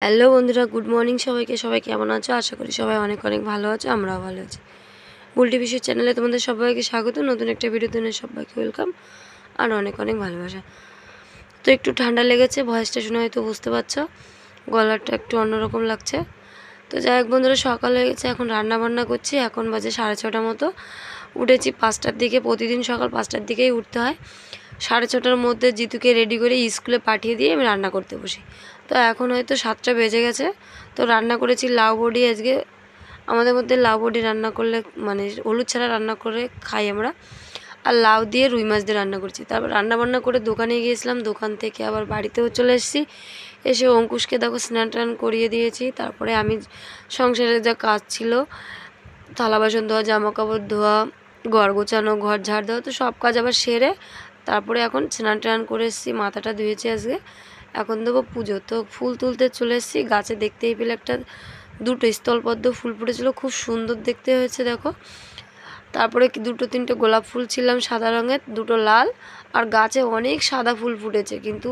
Hello বন্ধুরা, good morning সবাইকে। সবাই কেমন আছো? আশা করি সবাই অনেক অনেক ভালো আছো, আমরাও ভালো আছি। বুলটি বিশ্বের চ্যানেলে তোমাদের সবাইকে স্বাগত। নতুন একটা ভিডিওতে সবাইকে ওয়েলকাম আর অনেক অনেক ভালোবাসা। তো একটু ঠান্ডা লেগেছে, ভয়েসটা শুনে হয়তো বুঝতে পারছো, গলাটা একটু অন্যরকম লাগছে। তো যাই হোক বন্ধুরা, সকাল হয়ে গেছে, এখন রান্না বান্না করছি। এখন বাজে 6:30 মতো। উঠেছি 5টার দিকে, প্রতিদিন সকাল 5টার দিকেই উঠতে হয়। 6:30টার মধ্যে জিতুকে রেডি করে স্কুলে পাঠিয়ে দিয়ে আমি রান্না করতে বসি। তো এখন হয়তো 7টা বেজে গেছে। তো রান্না করেছি লাউ বড়ি। আজকে আমাদের মধ্যে লাউ বড়ি রান্না করলে মানে হলুদ ছাড়া রান্না করে খাই আমরা, আর লাউ দিয়ে রুই মাছ দিয়ে রান্না করছি। তারপর রান্না বান্না করে দোকানে গিয়েছিলাম, দোকান থেকে আবার বাড়িতেও চলে এসেছি। এসে অঙ্কুশকে দেখো স্নান টান করিয়ে দিয়েছি। তারপরে আমি সংসারের যা কাজ ছিল, থালা বাসন ধোয়া, জামা কাপড় ধোয়া, ঘর গোছানো, ঘর ঝাড় দেওয়া, তো সব কাজ আবার সেরে তারপরে এখন স্নান টান করে এসেছি, মাথাটা ধুয়েছি আজকে। এখন দেবো পুজো। তো ফুল তুলতে চলে এসেছি। গাছে দেখতেই পেলে দুটো স্থলপদ্ম ফুল ফুটেছিল, খুব সুন্দর দেখতে হয়েছে দেখো। তারপরে দুটো তিনটে গোলাপ ফুল ছিলাম সাদা রঙের, দুটো লাল, আর গাছে অনেক সাদা ফুল ফুটেছে, কিন্তু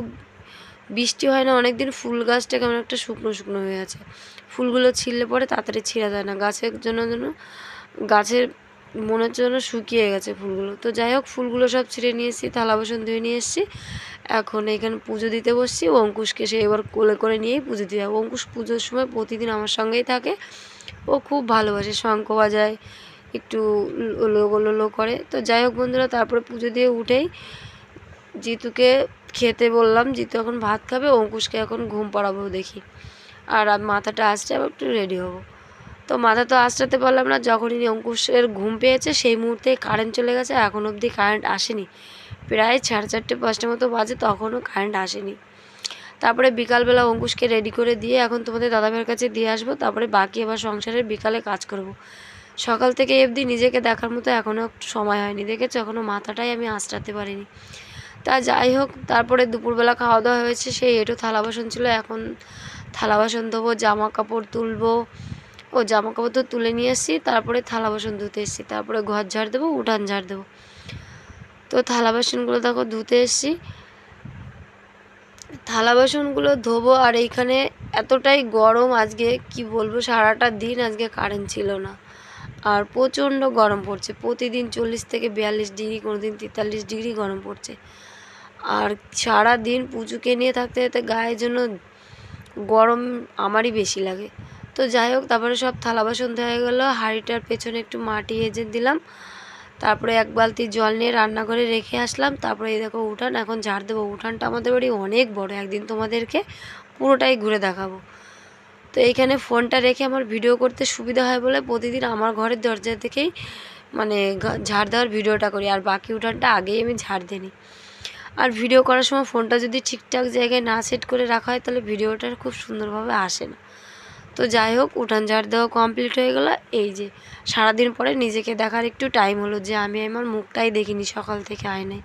বৃষ্টি হয় না অনেক দিন। ফুল গাছটা কেমন একটা শুকনো শুকনো হয়ে আছে। ফুলগুলো ছিঁড়লে পরে তাড়াতাড়ি ছিঁড়া যায় না, গাছের জন্য গাছের মনের জন্য শুকিয়ে গেছে ফুলগুলো। তো যাই হোক, ফুলগুলো সব ছিঁড়ে নিয়ে এসেছি, থালা বাসন ধুয়ে নিয়ে এসেছি। এখন এখানে পুজো দিতে বসছি। অঙ্কুশকে সে এবার কোলে করে নিয়েই পুজো দিয়ে যাবো। অঙ্কুশ পুজোর সময় প্রতিদিন আমার সঙ্গেই থাকে। ও খুব ভালোবাসে, শঙ্খ বাজায়, একটু লোলো করে। তো যাই হোক বন্ধুরা, তারপরে পুজো দিয়ে উঠেই জিতুকে খেতে বললাম। জিতু এখন ভাত খাবে, অঙ্কুশকে এখন ঘুম পাড়াবো দেখি। আর মাথাটা আসছে, আবার একটু রেডি হবো। তো মাথা তো আঁচড়াতে পারলাম না, যখনই অঙ্কুশের ঘুম পেয়েছে সেই মুহূর্তে কারেন্ট চলে গেছে। এখন অবধি কারেন্ট আসেনি, প্রায় 4:30-5টা মতো বাজে, তখনও কারেন্ট আসেনি। তারপরে বিকালবেলা অঙ্কুশকে রেডি করে দিয়ে এখন তোমাদের দাদাভাইয়ের কাছে দিয়ে আসবো। তারপরে বাকি আবার সংসারের বিকালে কাজ করব। সকাল থেকে অবধি নিজেকে দেখার মতো এখনও সময় হয়নি, দেখেছো, এখনও মাথাটাই আমি আঁচড়াতে পারিনি। তা যাই হোক, তারপরে দুপুরবেলা খাওয়া দাওয়া হয়েছে, সেই একটু থালা বাসন ছিল, এখন থালা বাসন ধোবো, জামা কাপড় তুলবো। জামা কাপড় তো তুলে নিয়ে এসেছি, তারপরে থালা বাসন ধুতে এসেছি, তারপরে ঘর ঝাড় দেবো, উঠান ঝাড় দেবো। তো থালা বাসনগুলো দেখো ধুতে এসেছি, থালা বাসনগুলো ধোবো। আর এইখানে এতটাই গরম আজকে, কি বলবো, সারাটা দিন আজকে কারেন্ট ছিল না, আর প্রচণ্ড গরম পড়ছে। প্রতিদিন 40 থেকে 42 ডিগ্রি, কোনো দিন 43 ডিগ্রি গরম পড়ছে। আর সারা দিন পুজোকে নিয়ে থাকতে থাকতে গায়ের জন্য গরম আমারই বেশি লাগে। তো যাই হোক, তারপরে সব থালা বাসন ধোয়া গেলো। হাঁড়িটার পেছনে একটু মাটি এজে দিলাম, তারপরে 1 বালতি জল নিয়ে রান্নাঘরে রেখে আসলাম। তারপরে এই দেখো উঠান এখন ঝাড় দেবো। উঠানটা আমাদের বাড়ি অনেক বড়, একদিন তোমাদেরকে পুরোটাই ঘুরে দেখাবো। তো এইখানে ফোনটা রেখে আমার ভিডিও করতে সুবিধা হয় বলে প্রতিদিন আমার ঘরের দরজা থেকেই মানে ঝাড় দেওয়ার ভিডিওটা করি, আর বাকি উঠানটা আগেই আমি ঝাড় দিই। আর ভিডিও করার সময় ফোনটা যদি ঠিকঠাক জায়গায় না সেট করে রাখা হয়, তাহলে ভিডিওটা খুব সুন্দরভাবে আসে না। তো যাই হোক, উঠান ঝাড় দেওয়া কমপ্লিট হয়ে গেলো। এই যে সারাদিন পরে নিজেকে দেখার একটু টাইম হলো, যে আমি আমার মুখটাই দেখিনি সকাল থেকে আয়নায়।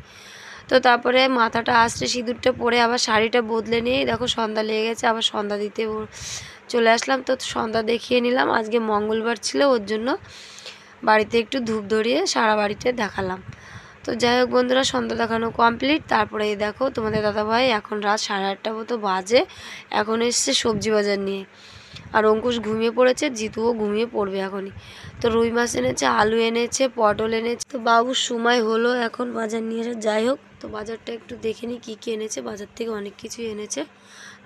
তো তারপরে মাথাটা আসছে, সিঁদুরটা পরে আবার শাড়িটা বদলে নিয়েই দেখো সন্ধ্যা লেগে গেছে, আবার সন্ধ্যা দিতে চলে আসলাম। তো সন্ধ্যা দেখিয়ে নিলাম, আজকে মঙ্গলবার ছিল, ওর জন্য বাড়িতে একটু ধূপ ধরিয়ে সারা বাড়িতে দেখালাম। তো যাই হোক বন্ধুরা, সন্ধ্যা দেখানো কমপ্লিট। তারপরে এই দেখো তোমাদের দাদাভাই এখন রাত 8:30 মতো বাজে, এখন এসছে সবজি বাজার নিয়ে। আর অঙ্কুশ ঘুমিয়ে পড়েছে, জিতুও ঘুমিয়ে পড়বে এখনই। তো রুই মাছ এনেছে, আলু এনেছে, পটল এনেছে। তো বাবুর সময় হলো এখন বাজার নিয়ে এসে। যাই হোক, তো বাজারটা একটু দেখে নিই কী কী এনেছে। বাজার থেকে অনেক কিছুই এনেছে।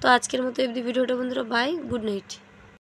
তো আজকের মতো এই ভিডিওটা বন্ধুরা, বাই, গুড নাইট।